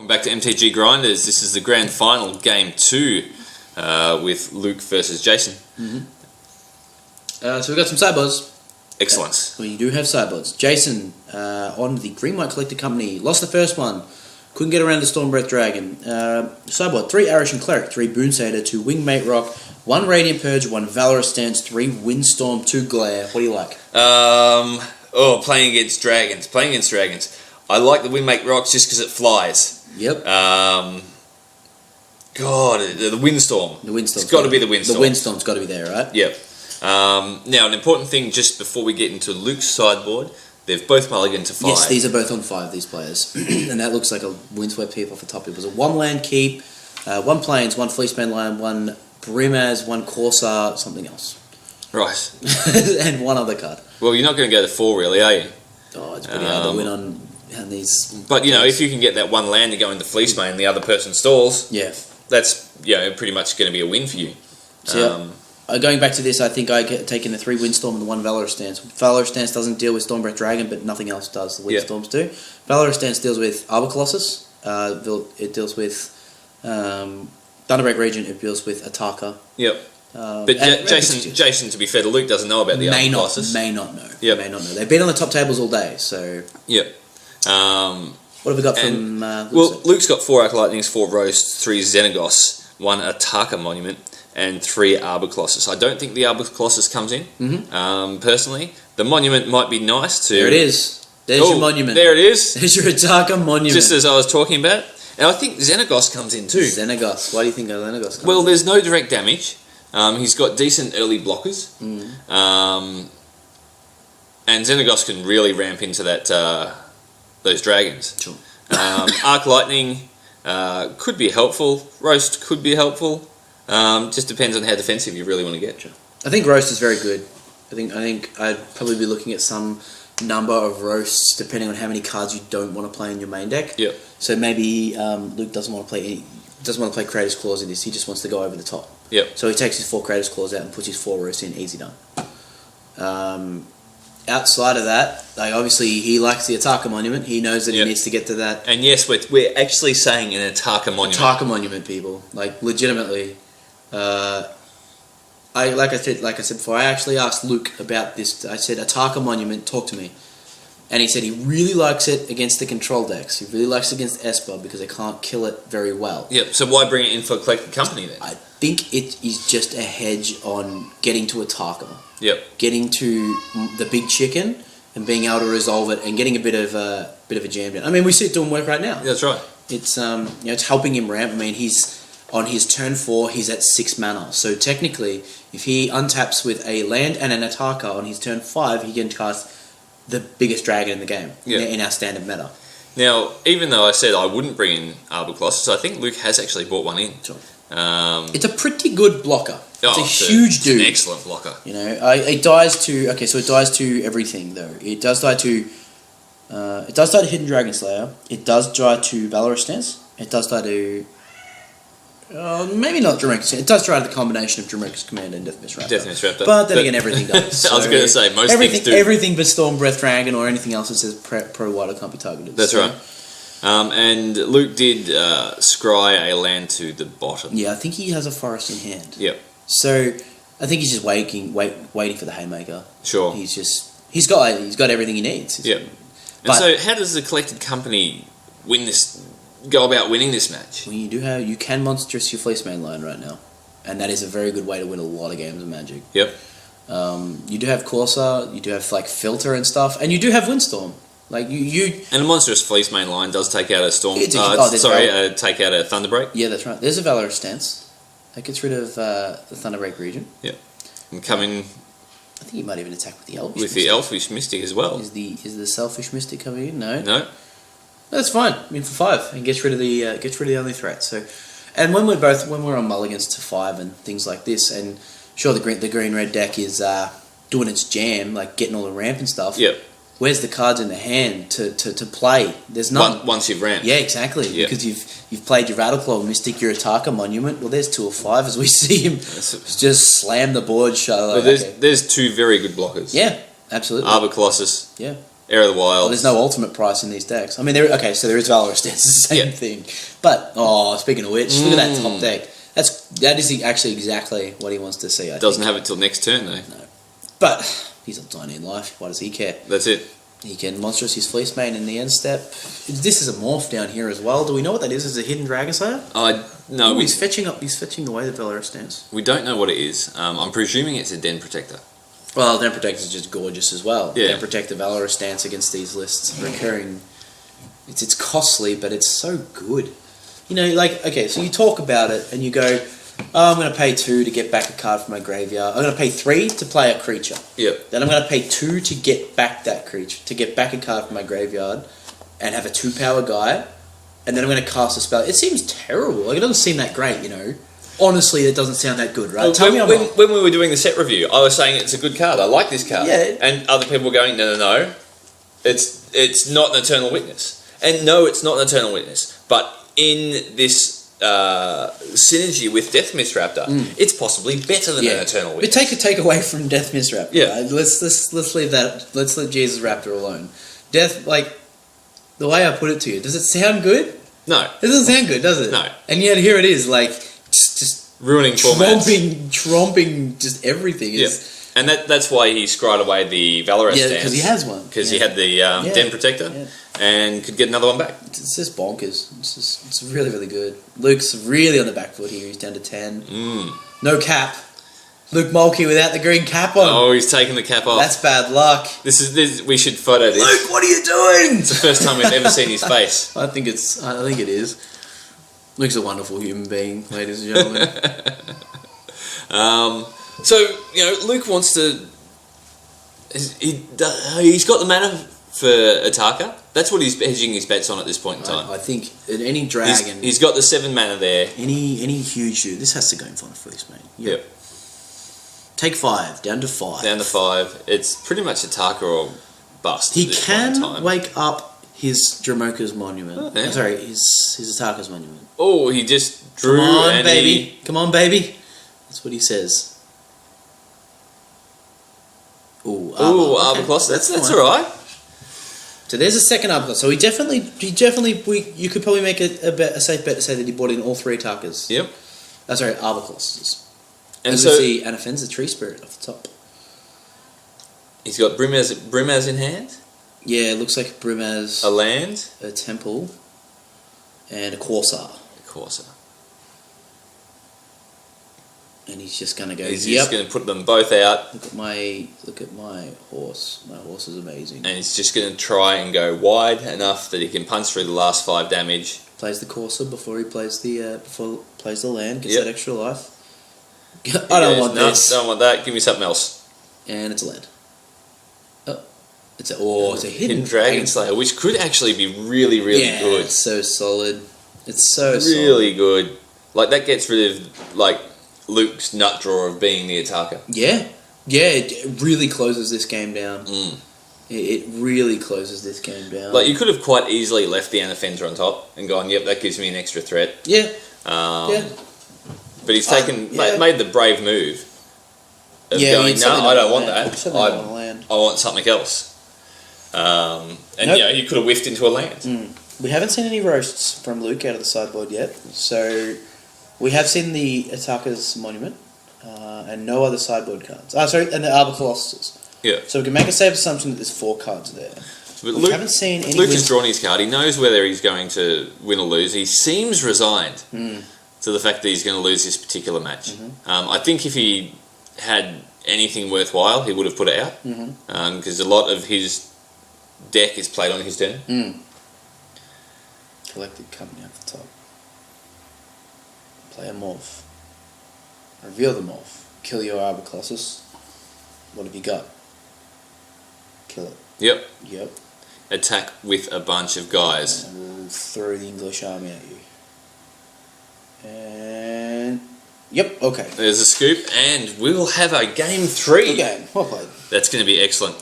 Welcome back to MTG Grinders. This is the grand final, game 2, with Luke versus Jason. So we've got some sideboards. Excellent. We do have sideboards. Jason, on the Green White Collector Company, lost the first one. Couldn't get around the Stormbreath Dragon. Sideboard, 3 Arishan Cleric, 3 Boonsader, 2 Wingmate Rock, 1 Radiant Purge, 1 Valorous Stance, 3 Windstorm, 2 Glare. What do you like? Playing against dragons. I like the Wingmate Rocks just because it flies. Yep. The Windstorm. The Windstorm. It's got to be the Windstorm. The Windstorm's got to be there, right? Yep. Now, an important thing just before we get into Luke's sideboard, they've both mulliganed to 5. Yes, these are both on 5, these players. And that looks like a Windswept Heap off the top. It was a 1 land keep, 1 Plains, 1 Fleeceman land, 1 Brimaz, 1 Corsair, something else. Right. And 1 other card. Well, you're not going to go to 4, really, are you? Oh, it's pretty hard to win on these. But, if you can get that 1 land to go into Fleeceman and the other person stalls, yeah, that's pretty much going to be a win for you. So, going back to this, I think I get taken the 3 Windstorm and the 1 Valorous Stance. Valorous Stance doesn't deal with Stormbreath Dragon, but nothing else does. The Windstorms do. Valorous Stance deals with Arbor Colossus. It deals with Thunderbreak Regent. It deals with Ataka. Yep. But Jason, to be fair to Luke, doesn't know about the Arbor Colossus. May not know. Yep. May not know. They've been on the top tables all day, so. Yep. What have we got from Luke's got 4 Arc Lightnings, 4 Roasts, 3 Xenagos, 1 Ataka Monument, and 3 Arbor Colossus. I don't think the Arbor Colossus comes in, personally. The Monument might be nice too. There it is. There's your Monument. There it is. There's your Ataka Monument. Just as I was talking about. And I think Xenagos comes in too. Xenagos. Why do you think Xenagos comes in? Well, there's no direct damage. He's got decent early blockers. And Xenagos can really ramp into that those dragons. Sure. Arc Lightning could be helpful. Roast could be helpful. Just depends on how defensive you really want to get. Sure. I think Roast is very good. I think I'd probably be looking at some number of Roasts depending on how many cards you don't want to play in your main deck. Yep. So maybe Luke doesn't want to play Creator's Claws in this. He just wants to go over the top. Yep. So he takes his 4 Creator's Claws out and puts his 4 Roasts in. Easy done. Outside of that, obviously he likes the Ataka Monument. He knows that he needs to get to that. And yes, we're actually saying an Ataka Monument. Ataka Monument, people, legitimately. Like I said before, I actually asked Luke about this. I said, Ataka Monument, talk to me. And he said he really likes it against the control decks. He really likes it against Esper because they can't kill it very well. Yep. So why bring it in for Collected Company then? I think it is just a hedge on getting to Ataka. Yep. Getting to the big chicken and being able to resolve it and getting a bit of a jam down. I mean, we see it doing work right now. Yeah, that's right. It's it's helping him ramp. I mean, he's on his turn 4. He's at 6 mana. So technically, if he untaps with a land and an Ataka on his turn 5, he can cast the biggest dragon in the game in our standard meta. Now, even though I said I wouldn't bring in Arbor Colossus, I think Luke has actually brought one in. Sure. It's a pretty good blocker. It's a huge dude. An excellent blocker. It dies to it dies to everything though. It does die to Hidden Dragon Slayer. It does die to Valorous Stance. It does die to maybe not Dromekus. It does try to the combination of Dromekus Commander and Deathmist Raptor. Deathmist Raptor. But then again, everything does. So I was going to say, most things do. Everything but Stormbreath Dragon or anything else that says Pro Wild can't be targeted. That's right. And Luke did scry a land to the bottom. Yeah, I think he has a forest in hand. Yep. So I think he's just waiting for the haymaker. Sure. He's got everything he needs. Yep. And so how does the Collected Company go about winning this match? Well, you can monstrous your Fleeceman line right now, and that is a very good way to win a lot of games of Magic. Yep. You do have Corsair, you do have Filter and stuff, and you do have Windstorm. And a monstrous Fleeceman line does take out a Storm. take out a Thunderbreak. Yeah, that's right. There's a Valorous Stance that gets rid of the Thunderbreak region. Yep. And come in. I think you might even attack with the Elfish. The Elfish Mystic as well. Is the Selfish Mystic coming in? No. No. That's fine. I mean, for 5 and gets rid of the only threat. So, and when we're on mulligans to 5 and things like this, and sure the green red deck is doing its jam, like getting all the ramp and stuff. Yep. Where's the cards in the hand to play? There's none. Once you've ramped. Yeah, exactly. Yep. Because you've played your Rattleclaw, Mystic, your Ataka Monument. Well, there's 2 or 5 as we see him just slam the board shut. There's 2 very good blockers. Yeah, absolutely. Arbor Colossus. Yeah. Heir of the Wild. Well, there's no ultimate price in these decks. I mean, there is Valorous Stance. It's the same Yeah. thing. But speaking of which, look at that top deck. That is actually exactly what he wants to see. I Doesn't think. have it till next turn though. No. But he's not dying in life. Why does he care? That's it. He can monstrous his Fleece Mane in the end step. This is a morph down here as well. Do we know what that is? Is it a hidden Dragon Slayer? No, Ooh, he's fetching away the Valorous Stance. we don't know what it is. I'm presuming it's a Den Protector. Well, Den Protector is just gorgeous as well. Yeah. Den Protector, Valorous Stance against these lists, recurring. It's costly, but it's so good. You know, like, okay, so you talk about it and you go, oh, I'm going to pay 2 to get back a card from my graveyard. I'm going to pay 3 to play a creature. Yep. Then I'm going to pay 2 to get back that creature, to get back a card from my graveyard and have a 2-power guy. And then I'm going to cast a spell. It seems terrible. Like, it doesn't seem that great, you know. Honestly, it doesn't sound that good, right? Well, Tell me I'm wrong. when we were doing the set review, I was saying it's a good card. I like this card. Yeah. And other people were going, no. It's not an Eternal Witness. And no, it's not an Eternal Witness. But in this synergy with Death Misraptor, it's possibly better than an Eternal Witness. But take away from Death Misraptor. Yeah. Right? Let's leave that. Let's let Jesus Raptor alone. Death, like the way I put it to you, does it sound good? No. It doesn't sound good, does it? No. And yet here it is, like just Ruining formats. tromping just everything. Yeah. And that's why he scried away the Valorous Yeah, stance. because he has one. Because he had the Den Protector and could get another one back. It's just bonkers. It's really, really good. Luke's really on the back foot here. He's down to 10. No cap. Luke Mulkey without the green cap on. Oh, he's taking the cap off. That's bad luck. This. We should photo this. Luke, what are you doing? It's the first time we've ever seen his face. I think it is. Luke's a wonderful human being, ladies and gentlemen. So Luke wants to. He's got the mana for Ataka. That's what he's hedging his bets on at this point in time. I think at any dragon, He's got the 7 mana there. any huge dude, this has to go in front of Fleece Mane. Yep. Take 5, down to 5. Down to 5. It's pretty much Ataka or bust. He at this point in can time. wake up his Dromoka's monument. Oh, yeah. Sorry, his Ataka's monument. Oh, he just drew. Come on, and baby. Come on, baby. That's what he says. Ooh, Arbor Colossus. That's all right. So there's a second Arbor Colossus. So you could probably make a safe bet to say that he bought in all 3 Atakas. Yep. Sorry, Arbor Colossuses. And As so we see Anafenza Tree Spirit off the top. he's got Brimaz in hand, Yeah, it looks like Brimaz, a land, a temple, and a Corsair. of course. And he's just gonna go. He's Yep. just going to put them both out, Look at my horse. My horse is amazing. and he's just going to try and go wide enough that he can punch through the last 5 damage. Plays the Corsair before he plays the land. Gets Yep. that extra life. I don't want this. Don't want that. Give me something else. And it's a land. Oh, it's a hidden Dragon Slayer, which could actually be really, really yeah, good. It's so solid. It's so Really good. Like that gets rid of like Luke's nut drawer of being the Ataka. Yeah, it really closes this game down. It really closes this game down. Like you could have quite easily left the Anafenza on top and gone, "Yep, that gives me an extra threat." Yeah. But he's made the brave move of going, "No, I don't want that. I want something else." You could have whiffed into a land. We haven't seen any roasts from Luke out of the sideboard yet, so we have seen the Ataka's monument and no other sideboard cards. And the Arbor Colossus. Yeah. So we can make a safe assumption that there's 4 cards there. But We haven't seen any. Luke has drawn his card. He knows whether he's going to win or lose. He seems resigned to the fact that he's going to lose this particular match. I think if he had anything worthwhile, he would have put it out because a lot of his deck is played on his turn. Collected company up the top. Play a morph. Reveal the morph. Kill your Arbor Colossus. What have you got? Kill it. Yep. Attack with a bunch of guys. And we'll throw the English army at you. And yep, okay. There's a scoop, and we'll have a game 3. Good game. Well played. That's going to be excellent.